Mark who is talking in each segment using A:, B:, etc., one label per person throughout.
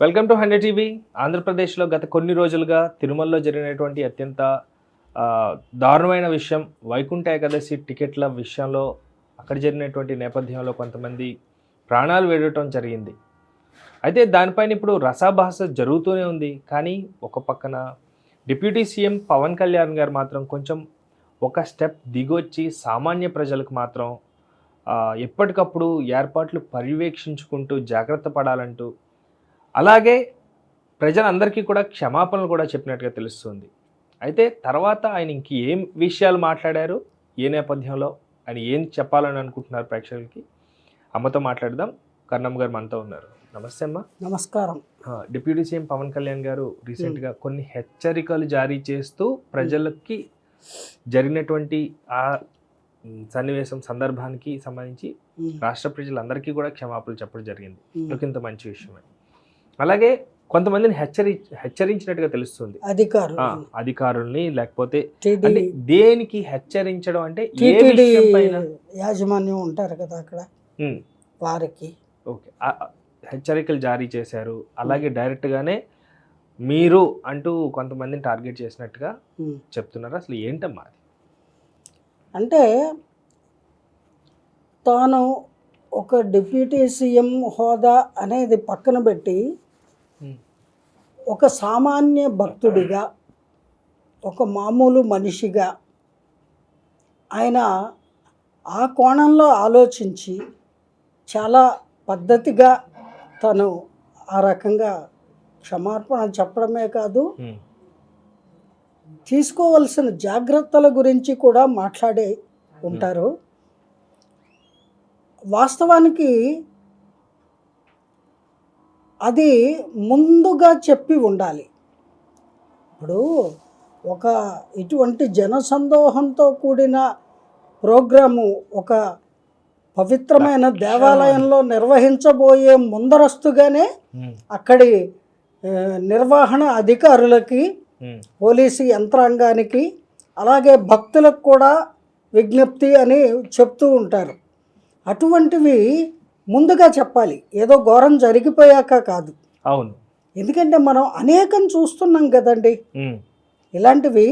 A: Welcome to 100 TV. ఆంధ్రప్రదేశ్లో గత కొన్ని రోజులుగా తిరుమలలో జరిగినటువంటి అత్యంత దారుణమైన విషయం వైకుంఠ ఏకాదశి టికెట్ల విషయంలో అక్కడ జరిగినటువంటి నేపథ్యంలో కొంతమంది ప్రాణాలు వేడటం జరిగింది. అయితే దానిపైన ఇప్పుడు రసాభాస జరుగుతూనే ఉంది. కానీ ఒక పక్కన డిప్యూటీ సీఎం పవన్ కళ్యాణ్ గారు మాత్రం కొంచెం ఒక స్టెప్ దిగొచ్చి సామాన్య ప్రజలకు మాత్రం ఎప్పటికప్పుడు ఏర్పాట్లు పర్యవేక్షించుకుంటూ జాగ్రత్త పడాలంటూ, అలాగే ప్రజలందరికీ కూడా క్షమాపణలు కూడా చెప్పినట్టుగా తెలుస్తుంది. అయితే తర్వాత ఆయన ఏం విషయాలు మాట్లాడారు, ఏ నేపథ్యంలో ఆయన ఏం చెప్పాలని అనుకుంటున్నారు ప్రేక్షకులకి, అమ్మతో మాట్లాడదాం. కర్ణమ్మ గారు మనతో ఉన్నారు. నమస్తే అమ్మ.
B: నమస్కారం.
A: డిప్యూటీ సీఎం పవన్ కళ్యాణ్ గారు రీసెంట్గా కొన్ని హెచ్చరికలు జారీ చేస్తూ ప్రజలకి జరిగినటువంటి ఆ సన్నివేశం సందర్భానికి సంబంధించి రాష్ట్ర ప్రజలందరికీ కూడా క్షమాపణలు చెప్పడం జరిగింది. ఇంత మంచి విషయమే. అలాగే కొంతమందిని హెచ్చరించినట్టుగా తెలుస్తుంది, అధికారుల్ని, లేకపోతే దేనికి హెచ్చరించడం అంటే
B: యాజమాన్యం ఉంటారు కదా అక్కడ వారికి
A: ఓకే హెచ్చరికలు జారీ చేశారు. అలాగే డైరెక్ట్ గానే మీరు అంటూ కొంతమందిని టార్గెట్ చేసినట్టుగా చెప్తున్నారు. అసలు ఏంటమ్మా అది?
B: అంటే తాను ఒక డిప్యూటీ సీఎం హోదా అనేది పక్కన పెట్టి ఒక సామాన్య భక్తుడిగా, ఒక మామూలు మనిషిగా ఆయన ఆ కోణంలో ఆలోచించి చాలా పద్ధతిగా తను ఆ రకంగా క్షమాపణ చెప్పడమే కాదు, తీసుకోవలసిన జాగ్రత్తల గురించి కూడా మాట్లాడే ఉంటారు. వాస్తవానికి అది ముందుగా చెప్పి ఉండాలి. ఇప్పుడు ఒక ఇటువంటి జనసందోహంతో కూడిన ప్రోగ్రాము ఒక పవిత్రమైన దేవాలయంలో నిర్వహించబోయే ముందరస్తుగానే అక్కడి నిర్వహణ అధికారులకి, పోలీసు యంత్రాంగానికి, అలాగే భక్తులకు కూడా విజ్ఞప్తి అని చెప్తూ ఉంటారు. అటువంటివి ముందుగా చెప్పాలి, ఏదో ఘోరం జరిగిపోయాక కాదు.
A: అవును,
B: ఎందుకంటే మనం అనేకం చూస్తున్నాం కదండి, ఇలాంటివి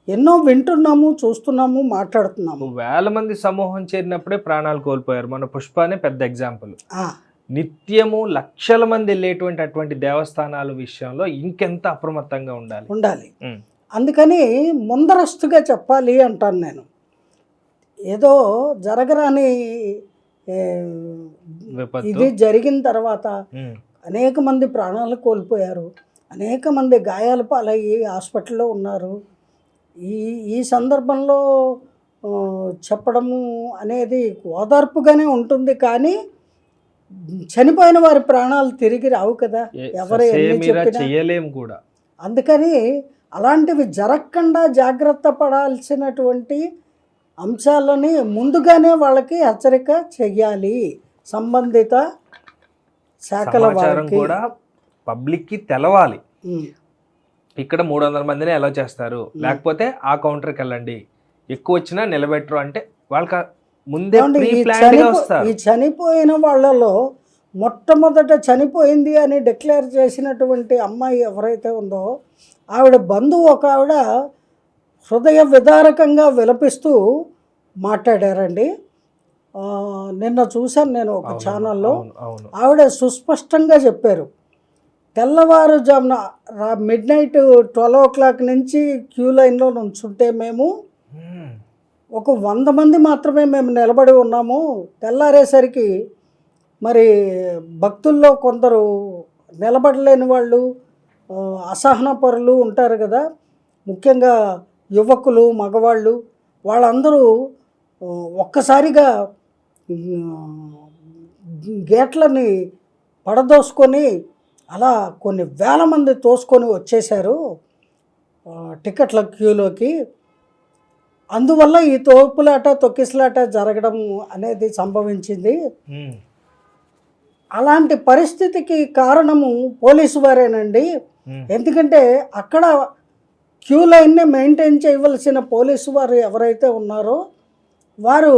B: ఎన్నో వింటున్నాము, చూస్తున్నాము, మాట్లాడుతున్నాము.
A: వేల మంది సమూహం చేరినప్పుడే ప్రాణాలు కోల్పోయారు. మన పుష్పనే పెద్ద ఎగ్జాంపుల్. నిత్యము లక్షల మంది వెళ్ళేటువంటి అటువంటి దేవస్థానాల విషయంలో ఇంకెంత అప్రమత్తంగా ఉండాలి.
B: అందుకని ముందరస్తుగా చెప్పాలి అంటాను నేను. ఏదో జరగరాని ఇది జరిగిన తర్వాత అనేక మంది ప్రాణాలు కోల్పోయారు, అనేక మంది గాయాల పాలయ్యి హాస్పిటల్లో ఉన్నారు. ఈ సందర్భంలో చెప్పడము అనేది ఓదార్పుగానే ఉంటుంది, కానీ చనిపోయిన వారి ప్రాణాలు తిరిగి రావు కదా, ఎవరు ఎన్ని చెప్పలేము కూడా. అందుకని అలాంటివి జరగకుండా జాగ్రత్త పడాల్సినటువంటి అంశాలని ముందుగానే వాళ్ళకి హెచ్చరిక చెయ్యాలి. సంబంధిత శాఖల వారికి
A: కూడా పబ్లిక్కి తెలవాలి. ఇక్కడ 300 మందిని ఎలా చేస్తారు, లేకపోతే ఆ కౌంటర్కి వెళ్ళండి, ఎక్కువ వచ్చినా నిలబెట్టరు అంటే వాళ్ళకి ముందే
B: ఈ చనిపోయిన వాళ్ళలో మొట్టమొదట చనిపోయింది అని డిక్లేర్ చేసినటువంటి అమ్మాయి ఎవరైతే ఉందో ఆవిడ బంధువు ఒక ఆవిడ హృదయ విదారకంగా విలపిస్తూ మాట్లాడారండి. నిన్న చూశాను నేను ఒక ఛానల్లో. ఆవిడ సుస్పష్టంగా చెప్పారు, తెల్లవారుజామున midnight 12 o'clock నుంచి క్యూ లైన్లో నుంచుంటే మేము ఒక 100 మంది మాత్రమే మేము నిలబడి ఉన్నాము. తెల్లారేసరికి మరి భక్తుల్లో కొందరు నిలబడలేని వాళ్ళు, అసహన పరులు ఉంటారు కదా, ముఖ్యంగా యువకులు, మగవాళ్ళు, వాళ్ళందరూ ఒక్కసారిగా గేట్లని పడదోసుకొని అలా కొన్ని వేల మంది తోసుకొని వచ్చేశారు టికెట్ల క్యూలోకి. అందువల్ల ఈ తోపులాట, తొక్కిసలాట జరగడం అనేది సంభవించింది. అలాంటి పరిస్థితికి కారణము పోలీసు వారేనండి. ఎందుకంటే అక్కడ క్యూ లైన్ని మెయింటైన్ చేయవలసిన పోలీసు వారు ఎవరైతే ఉన్నారో వారు,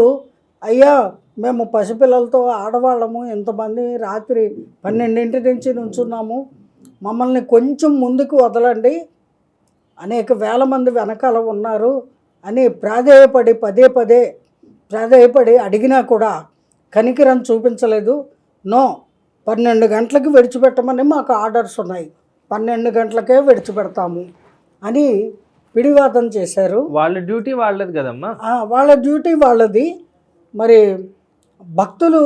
B: అయ్యా మేము పసిపిల్లలతో ఆడవాళ్ళము ఇంతమంది రాత్రి 12 నుంచి నుంచున్నాము, మమ్మల్ని కొంచెం ముందుకు వదలండి, అనేక వేల మంది వెనకాల ఉన్నారు అని ప్రాధేయపడి పదే పదే ప్రాధేయపడి అడిగినా కూడా కనికరం చూపించలేదు. నో, 12 గంటలకు విడిచిపెట్టమని మాకు ఆర్డర్స్ ఉన్నాయి, 12 గంటలకే విడిచిపెడతాము అని పిడివాదం చేశారు.
A: వాళ్ళ డ్యూటీ వాళ్ళది కదమ్మా.
B: వాళ్ళ డ్యూటీ వాళ్ళది. మరి భక్తులు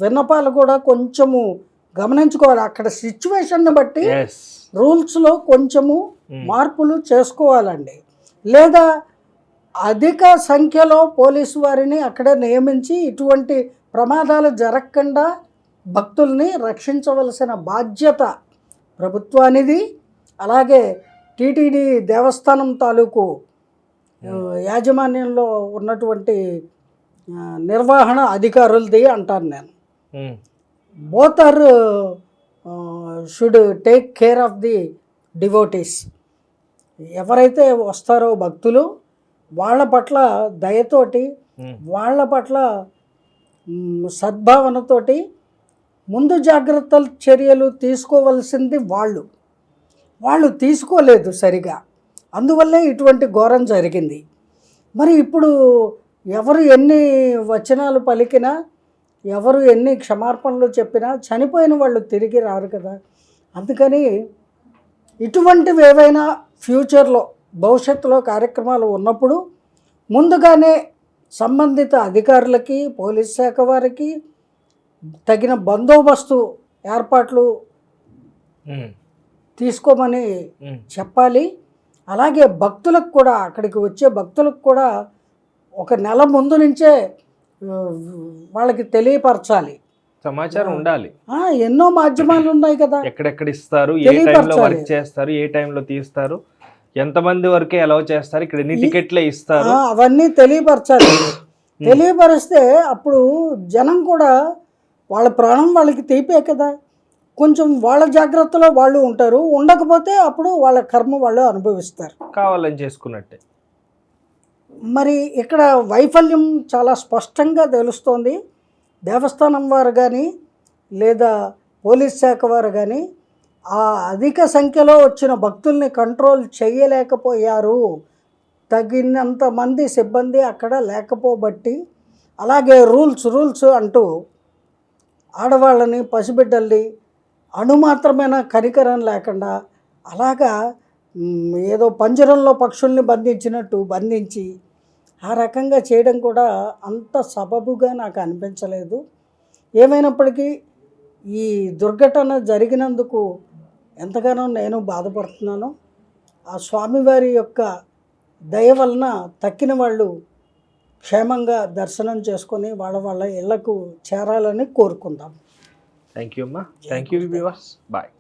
B: విన్నపాలు కూడా కొంచెము గమనించుకోవాలి. అక్కడ సిచ్యువేషన్ని బట్టి రూల్స్లో కొంచెము మార్పులు చేసుకోవాలండి. లేదా అధిక సంఖ్యలో పోలీసు వారిని అక్కడ నియమించి ఇటువంటి ప్రమాదాలు జరగకుండా భక్తుల్ని రక్షించవలసిన బాధ్యత ప్రభుత్వానిది. అలాగే టీటీడీ దేవస్థానం తాలూకు యాజమాన్యంలో ఉన్నటువంటి నిర్వహణ అధికారులది అంటాను నేను. Both are should take care of the devotees. ఎవరైతే వస్తారో భక్తులు వాళ్ళ పట్ల దయతోటి, వాళ్ళ పట్ల సద్భావనతోటి ముందు జాగ్రత్తల చర్యలు తీసుకోవలసింది వాళ్ళు తీసుకోలేదు సరిగా, అందువల్లే ఇటువంటి ఘోరం జరిగింది. మరి ఇప్పుడు ఎవరు ఎన్ని వచనాలు పలికినా, ఎవరు ఎన్ని క్షమార్పణలు చెప్పినా చనిపోయిన వాళ్ళు తిరిగి రారు కదా. అందుకని ఇటువంటివి ఏవైనా ఫ్యూచర్లో భవిష్యత్తులో కార్యక్రమాలు ఉన్నప్పుడు ముందుగానే సంబంధిత అధికారులకి, పోలీస్ శాఖ వారికి తగిన బందోబస్తు ఏర్పాట్లు తీసుకోమని చెప్పాలి. అలాగే భక్తులకు కూడా, అక్కడికి వచ్చే భక్తులకు కూడా ఒక నెల ముందు నుంచే వాళ్ళకి తెలియపరచాలి,
A: సమాచారం ఉండాలి.
B: ఎన్నో మాధ్యమాలు ఉన్నాయి కదా,
A: ఎక్కడెక్కడ ఇస్తారు, ఏ టైంలో వర్క్ చేస్తారు, ఏ టైంలో తీస్తారు, ఎంతమంది వరకే అలౌ చేస్తారు, ఇక్కడ ఎన్ని టికెట్లే ఇస్తారు,
B: అవన్నీ తెలియపరచాలి. తెలియపరిస్తే అప్పుడు జనం కూడా వాళ్ళ ప్రాణం వాళ్ళకి తీపే కదా, కొంచెం వాళ్ళ జాగ్రత్తలో వాళ్ళు ఉంటారు. ఉండకపోతే అప్పుడు వాళ్ళ కర్మ వాళ్ళు అనుభవిస్తారు,
A: కావాలని చేసుకున్నట్టే.
B: మరి ఇక్కడ వైఫల్యం చాలా స్పష్టంగా తెలుస్తోంది. దేవస్థానం వారు కానీ లేదా పోలీస్ శాఖ వారు కానీ ఆ అధిక సంఖ్యలో వచ్చిన భక్తుల్ని కంట్రోల్ చేయలేకపోయారు. తగినంత మంది సిబ్బంది అక్కడ లేకపోబట్టి, అలాగే రూల్స్ అంటూ ఆడవాళ్ళని, పసిబిడ్డల్ని అణుమాత్రమైన కనికరం లేకుండా అలాగా ఏదో పంజరంలో పక్షుల్ని బంధించినట్టు బంధించి ఆ రకంగా చేయడం కూడా అంత సబబుగా నాకు అనిపించలేదు. ఏమైనప్పటికీ ఈ దుర్ఘటన జరిగినందుకు ఎంతగానో నేను బాధపడుతున్నాను. ఆ స్వామివారి యొక్క దయ వలన తక్కిన వాళ్ళు క్షేమంగా దర్శనం చేసుకొని వాళ్ళ ఇళ్లకు చేరాలని కోరుకుందాం.
A: థ్యాంక్ యూ అమ్మా. Thank you viewers. బాయ్.